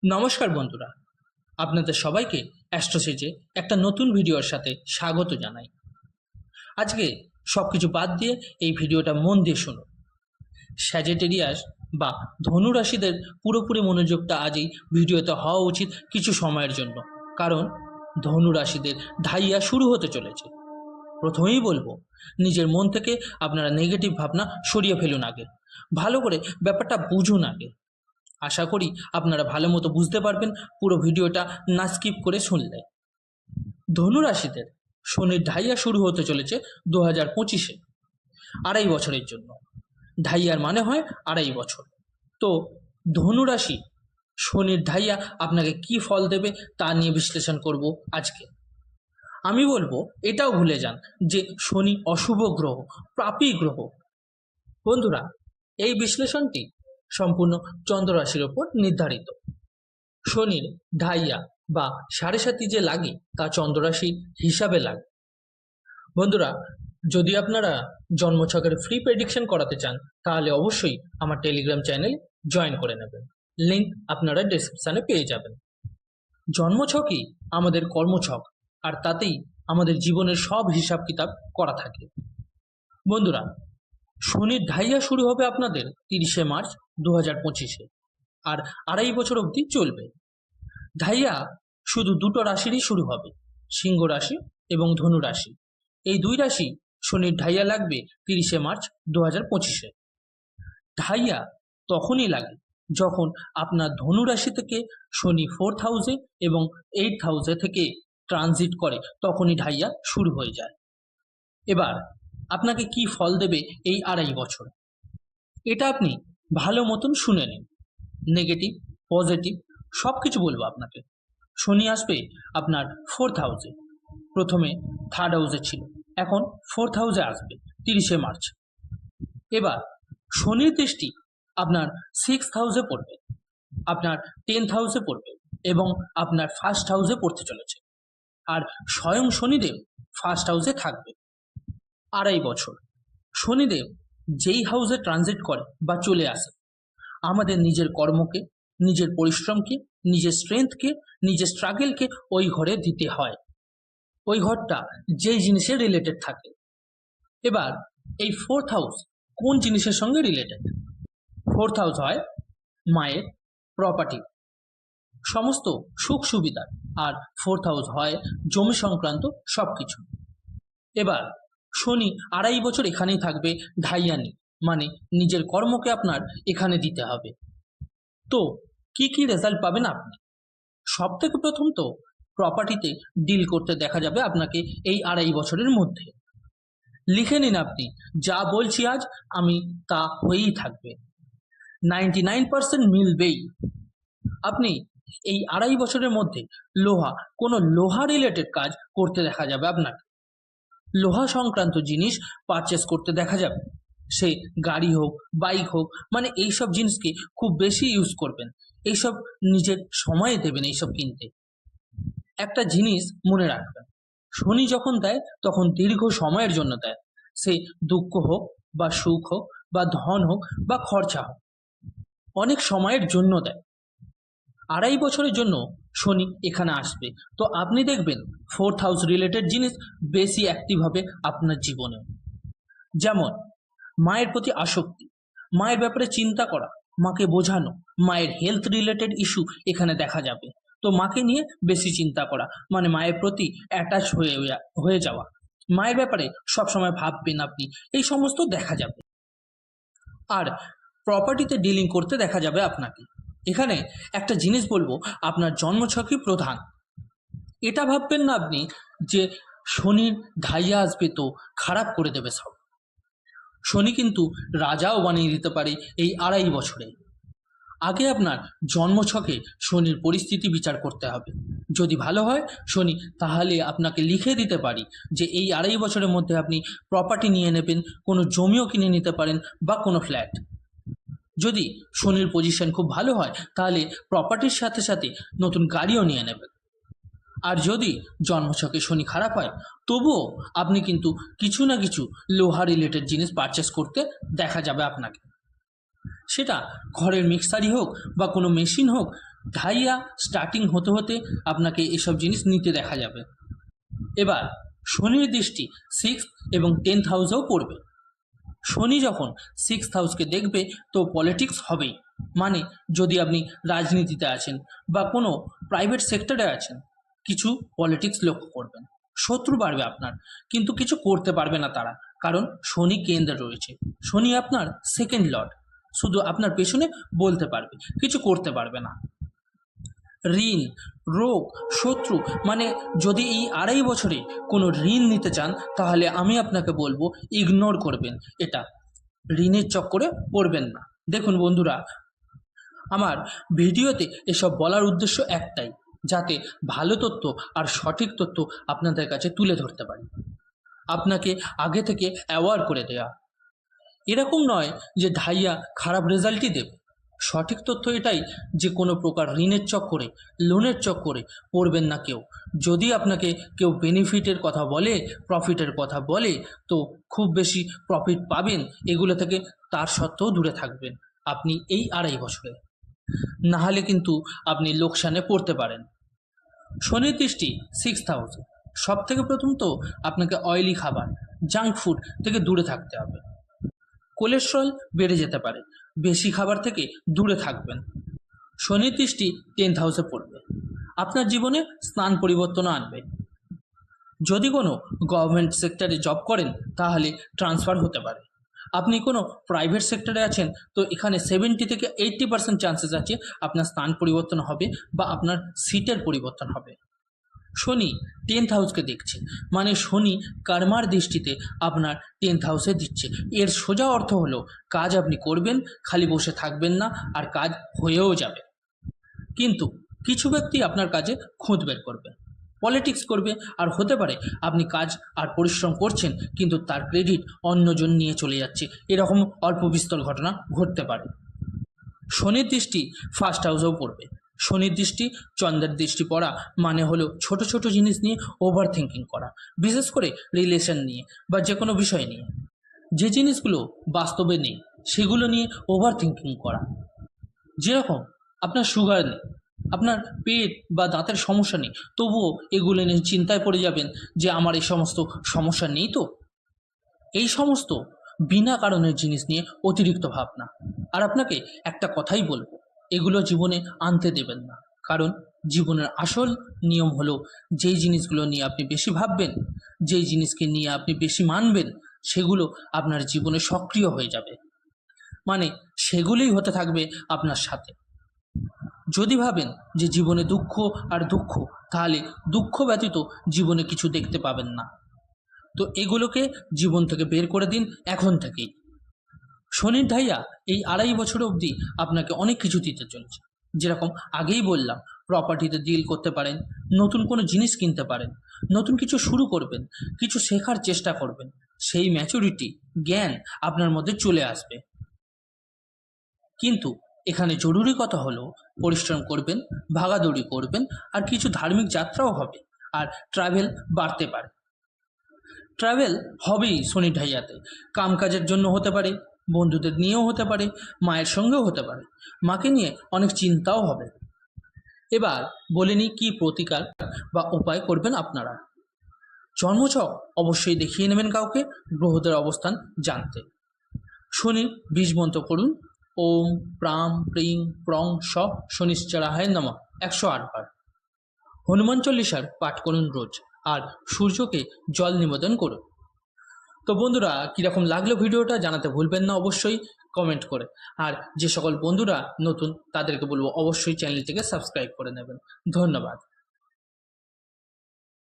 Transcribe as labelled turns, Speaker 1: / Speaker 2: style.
Speaker 1: নমস্কার বন্ধুরা, আপনাদের সবাইকে অ্যাস্ট্রোসেজে একটা নতুন ভিডিওর সাথে স্বাগত জানাই। আজকে সব কিছু বাদ দিয়ে এই ভিডিওটা মন দিয়ে শুনুন। স্যাজিটেরিয়াস বা ধনু রাশিদের পুরোপুরি মনোযোগটা আজ এই ভিডিওতে হওয়া উচিত কিছু সময়ের জন্য, কারণ ধনু রাশিদের ঢাইয়া শুরু হতে চলেছে। প্রথমেই বলবো, নিজের মন থেকে আপনারা নেগেটিভ ভাবনা সরিয়ে ফেলুন, আগে ভালো করে ব্যাপারটা বুঝুন আগে। আশা করি আপনারা ভালো মতো বুঝতে পারবেন পুরো ভিডিওটা না স্কিপ করে শুনলে। ধনু রাশিদের শনির ঢাইয়া শুরু হতে চলেছে 2025-এ, 2.5 বছরের জন্য। ঢাইয়ার মানে হয় 2.5 বছর। তো ধনু রাশি শনির ঢাইয়া আপনাকে কি ফল দেবে তা নিয়ে বিশ্লেষণ করব আজকে। আমি বলবো এটাও ভুলে যান যে শনি অশুভ গ্রহ, পাপী গ্রহ। বন্ধুরা, এই বিশ্লেষণটি সম্পূর্ণ চন্দ্র রাশির ওপর নির্ধারিত। শনির ঢাইয়া বা 7.5 যে লাগে তা চন্দ্ররাশি হিসাবে লাগে। বন্ধুরা, যদি আপনারা জন্মছকের ফ্রি প্রেডিকশন করাতে চান তাহলে অবশ্যই আমার টেলিগ্রাম চ্যানেল জয়েন করে নেবেন, লিঙ্ক আপনারা ডেসক্রিপশানে পেয়ে যাবেন। জন্মছকই আমাদের কর্মছক, আর তাতেই আমাদের জীবনের সব হিসাব কিতাব করা থাকে। বন্ধুরা, শনির ঢাইয়া শুরু হবে আপনাদের 30শে মার্চ 2025-এ, আর 2.5 বছর অবধি চলবে। ঢাইয়া শুধু দুটো রাশিরই শুরু হবে, সিংহ রাশি এবং ধনু রাশি। এই দুই রাশি শনির ঢাইয়া লাগবে 30শে মার্চ 2025-এ। ঢাইয়া তখনই লাগে যখন আপনার ধনু রাশি থেকে শনি 4th হাউসে এবং 8th হাউসে থেকে ট্রানজিট করে, তখনই ঢাইয়া শুরু হয়ে যায়। এবার আপনাকে কি ফল দেবে এই 2.5 বছর, এটা আপনি ভালো মতন শুনে নিন। নেগেটিভ, পজিটিভ সব কিছু বলবো আপনাকে। শনি আসবে আপনার 4th হাউসে, প্রথমে 3rd হাউসে ছিল, এখন 4th হাউসে আসবে 30শে মার্চ। এবার শনির দৃষ্টি আপনার 6th হাউসে পড়বে, আপনার 10th হাউসে পড়বে এবং আপনার 1st হাউসে পড়তে চলেছে। আর স্বয়ং শনিদেব 1st হাউসে থাকবে 2.5 বছর। শনিদেব যেই হাউসে ট্রানজিট করে বা চলে আসে, আমাদের নিজের কর্মকে, নিজের পরিশ্রমকে, নিজের স্ট্রেংথকে, নিজের স্ট্রাগলকে ওই ঘরে দিতে হয়। ওই ঘরটা যেই জিনিসের রিলেটেড থাকে। এবার এই 4th হাউস কোন জিনিসের সঙ্গে রিলেটেড? 4th হাউস হয় মায়ের, প্রপার্টি, সমস্ত সুখ সুবিধার, আর 4th হাউস হয় জমি সংক্রান্ত সব কিছু। এবার শনি 2.5 বছর এখানেই থাকবে ঢাইয়ানি, মানে নিজের কর্মকে আপনার এখানে দিতে হবে। তো কি কি রেজাল্ট পাবেন আপনি? সব থেকে প্রথম তো প্রপার্টিতে ডিল করতে দেখা যাবে আপনাকে এই 2.5 বছরের মধ্যে। লিখে নিন, আপনি যা বলছি আজ আমি তা হয়েই থাকবে, 99% মিলবেই। আপনি এই 2.5 বছরের মধ্যে কোনো লোহা রিলেটেড কাজ করতে দেখা যাবে আপনাকে। লোহা সংক্রান্ত জিনিস পারচেস করতে দেখা যাবে, সে গাড়ি হোক, বাইক হোক, মানে এইসব জিনিসকে খুব বেশি ইউজ করবেন, এইসব নিজের সময় দেবেন এইসব কিনতে। একটা জিনিস মনে রাখবেন, শনি যখন দেয় তখন দীর্ঘ সময়ের জন্য দেয়, সে দুঃখ হোক বা সুখ হোক বা ধন হোক বা খরচা হোক, অনেক সময়ের জন্য দেয়। 2.5 বছরের জন্য শনি এখানে আসবে, তো আপনি দেখবেন 4th হাউস রিলেটেড জিনিস বেশি অ্যাক্টিভ হবে আপনার জীবনে। যেমন মায়ের প্রতি আসক্তি, মায়ের ব্যাপারে চিন্তা করা, মাকে বোঝানো, মায়ের হেলথ রিলেটেড ইস্যু এখানে দেখা যাবে। তো মাকে নিয়ে বেশি চিন্তা করা, মানে মায়ের প্রতি অ্যাটাচ হয়ে যাওয়া, মায়ের ব্যাপারে সবসময় ভাববেন আপনি, এই সমস্ত দেখা যাবে। আর প্রপার্টিতে ডিলিং করতে দেখা যাবে আপনাকে। এখানে একটা জিনিস বলবো, আপনার জন্মছকই প্রধান। এটা ভাববেন না আপনি যে শনির ঢাইয়া আসবে তো খারাপ করে দেবে সব। শনি কিন্তু রাজাও বানিয়ে দিতে পারে এই 2.5 বছরে। আগে আপনার জন্মছকে শনির পরিস্থিতি বিচার করতে হবে। যদি ভালো হয় শনি, তাহলে আপনাকে লিখে দিতে পারি যে এই 2.5 বছরের মধ্যে আপনি প্রপার্টি নিয়ে নেবেন, কোনো জমিও কিনে নিতে পারেন বা কোনো ফ্ল্যাট। যদি শনির পজিশন খুব ভালো হয় তাহলে প্রপার্টির সাথে সাথে নতুন গাড়িও নিয়ে নেবেন। আর যদি জন্মছকে শনি খারাপ হয় তবুও আপনি কিন্তু কিছু না কিছু লোহা রিলেটেড জিনিস পারচেস করতে দেখা যাবে আপনাকে। সেটা ঘরের মিক্সারই হোক বা কোনো মেশিন হোক ঢাইয়া স্টার্টিং হতে হতে আপনাকে এসব জিনিস নিতে দেখা যাবে। এবার শনির দৃষ্টি 6th এবং 10th হাউসেও পড়বে। শনি যখন 6th হাউসকে দেখবে তো পলিটিক্স হবেই। মানে যদি আপনি রাজনীতিতে আছেন বা কোনো প্রাইভেট সেক্টরে আছেন, কিছু পলিটিক্স লক্ষ্য করবেন। শত্রু বাড়বে আপনার, কিন্তু কিছু করতে পারবে না তারা, কারণ শনি কেন্দ্রে রয়েছে। শনি আপনার সেকেন্ড লর্ড, শুধু আপনার পেছনে বলতে পারবে, কিছু করতে পারবে না। ঋণ, রোগ, শত্রু, মানে যদি এই 2.5 বছরে কোনো ঋণ নিতে চান তাহলে আমি আপনাকে বলবো ইগনোর করবেন এটা, ঋণের চক্করে পড়বেন না। দেখুন বন্ধুরা, আমার ভিডিওতে এসব বলার উদ্দেশ্য একটাই, যাতে ভালো তথ্য আর সঠিক তথ্য আপনাদের কাছে তুলে ধরতে পারি, আপনাকে আগে থেকে অ্যাওয়ার করে দেয়া। এরকম নয় যে ঢাইয়া খারাপ রেজাল্টই দেবে। সঠিক তথ্য এটাই যে কোনো প্রকার ঋণের চক্করে, লোনের চক্করে পড়বেন না কেউ। যদি আপনাকে কেউ বেনিফিটের কথা বলে, প্রফিটের কথা বলে, তো খুব বেশি প্রফিট পাবেন এগুলো থেকে তার সত্ত্বেও দূরে থাকবেন আপনি এই 2.5 বছরে, নাহলে কিন্তু আপনি লোকসানে পড়তে পারেন। শনির দৃষ্টি 6th হাউসে। সব থেকে প্রথম তো আপনাকে অয়েলি খাবার, জাঙ্ক ফুড থেকে দূরে থাকতে হবে। কোলেস্ট্রল বেড়ে যেতে পারে, বেশি খাবার থেকে দূরে থাকবেন। শনির দৃষ্টি 10th হাউসে পড়বে, আপনার জীবনে স্থান পরিবর্তন আনবে। যদি কোনো গভর্নমেন্ট সেক্টরে জব করেন তাহলে ট্রান্সফার হতে পারে। আপনি কোনো প্রাইভেট সেক্টরে আছেন তো এখানে 70 থেকে 80% চান্সেস আছে আপনার স্থান পরিবর্তন হবে বা আপনার সিটের পরিবর্তন হবে। শনি 10th হাউসকে দেখছে, মানে শনি কর্মার দৃষ্টিতে আপনার 10th হাউসে দিচ্ছে। এর সোজা অর্থ হলো কাজ আপনি করবেন, খালি বসে থাকবেন না, আর কাজ হয়েও যাবে। কিন্তু কিছু ব্যক্তি আপনার কাজে খুঁত বের করবে, পলিটিক্স করবে, আর হতে পারে আপনি কাজ আর পরিশ্রম করছেন কিন্তু তার ক্রেডিট অন্যজন নিয়ে চলে যাচ্ছে। এরকম অল্প বিস্তর ঘটনা ঘটতে পারে। শনির দৃষ্টি 1st হাউসেও পড়বে। শনির দৃষ্টি চন্দ্রের দৃষ্টি পড়া মানে হলো ছোট ছোট জিনিস নিয়ে ওভার থিঙ্কিং করা, বিশেষ করে রিলেশন নিয়ে বা যে কোনো বিষয় নিয়ে। যে জিনিসগুলো বাস্তবে নেই সেগুলো নিয়ে ওভার থিঙ্কিং করা। যেরকম আপনার সুগার নেই, আপনার পেট বা দাঁতের সমস্যা নেই, তবুও এগুলো নিয়ে চিন্তায় পড়ে যাবেন যে আমার এই সমস্ত সমস্যা নেই তো। এই সমস্ত বিনা কারণের জিনিস নিয়ে অতিরিক্ত ভাবনা। আর আপনাকে একটা কথাই বলবো, এগুলো জীবনে আনতে দেবেন না, কারণ জীবনের আসল নিয়ম হলো যেই জিনিসগুলো নিয়ে আপনি বেশি ভাববেন, যেই জিনিসকে নিয়ে আপনি বেশি মানবেন, সেগুলো আপনার জীবনে সক্রিয় হয়ে যাবে, মানে সেগুলোই হতে থাকবে আপনার সাথে। যদি ভাবেন যে জীবনে দুঃখ আর দুঃখ, তাহলে দুঃখ ব্যতীত জীবনে কিছু দেখতে পাবেন না। তো এগুলোকে জীবন থেকে বের করে দিন এখন থেকেই। শনির ঢাইয়া এই 2.5 বছর অবধি আপনাকে অনেক কিছু দিতে চলেছে। যেরকম আগেই বললাম, প্রপার্টিতে ডিল করতে পারেন, নতুন কোনো জিনিস কিনতে পারেন, নতুন কিছু শুরু করবেন, কিছু শেখার চেষ্টা করবেন, সেই ম্যাচুরিটি, জ্ঞান আপনার মধ্যে চলে আসবে। কিন্তু এখানে জরুরি কথা হলো পরিশ্রম করবেন, ভাগাদৌড়ি করবেন, আর কিছু ধার্মিক যাত্রাও হবে, আর ট্রাভেল বাড়তে পারে। ট্রাভেল হবেই শনি ঢাইয়াতে, কামকাজের জন্য হতে পারে, বন্ধুদের নিয়েও হতে পারে, মায়ের সঙ্গেও হতে পারে, মাকে নিয়ে অনেক চিন্তাও হবে। এবার বলে নিই কী প্রতিকার বা উপায় করবেন আপনারা। জন্মছক অবশ্যই দেখিয়ে নেবেন কাউকে গ্রহদের অবস্থান জানতে। শনির বীজ মন্ত্র করুন ওম প্রাম প্রিং প্রং স শনিশ্চরায় নমঃ 108 বার। হনুমান চল্লিশার পাঠ করুন রোজ, আর সূর্যকে জল নিবেদন করুন। তো বন্ধুরা, কীরকম লাগলো ভিডিওটা জানাতে ভুলবেন না অবশ্যই কমেন্ট করে। আর যে সকল বন্ধুরা নতুন তাদেরকে বলবো অবশ্যই চ্যানেলটিকে সাবস্ক্রাইব করে নেবেন। ধন্যবাদ।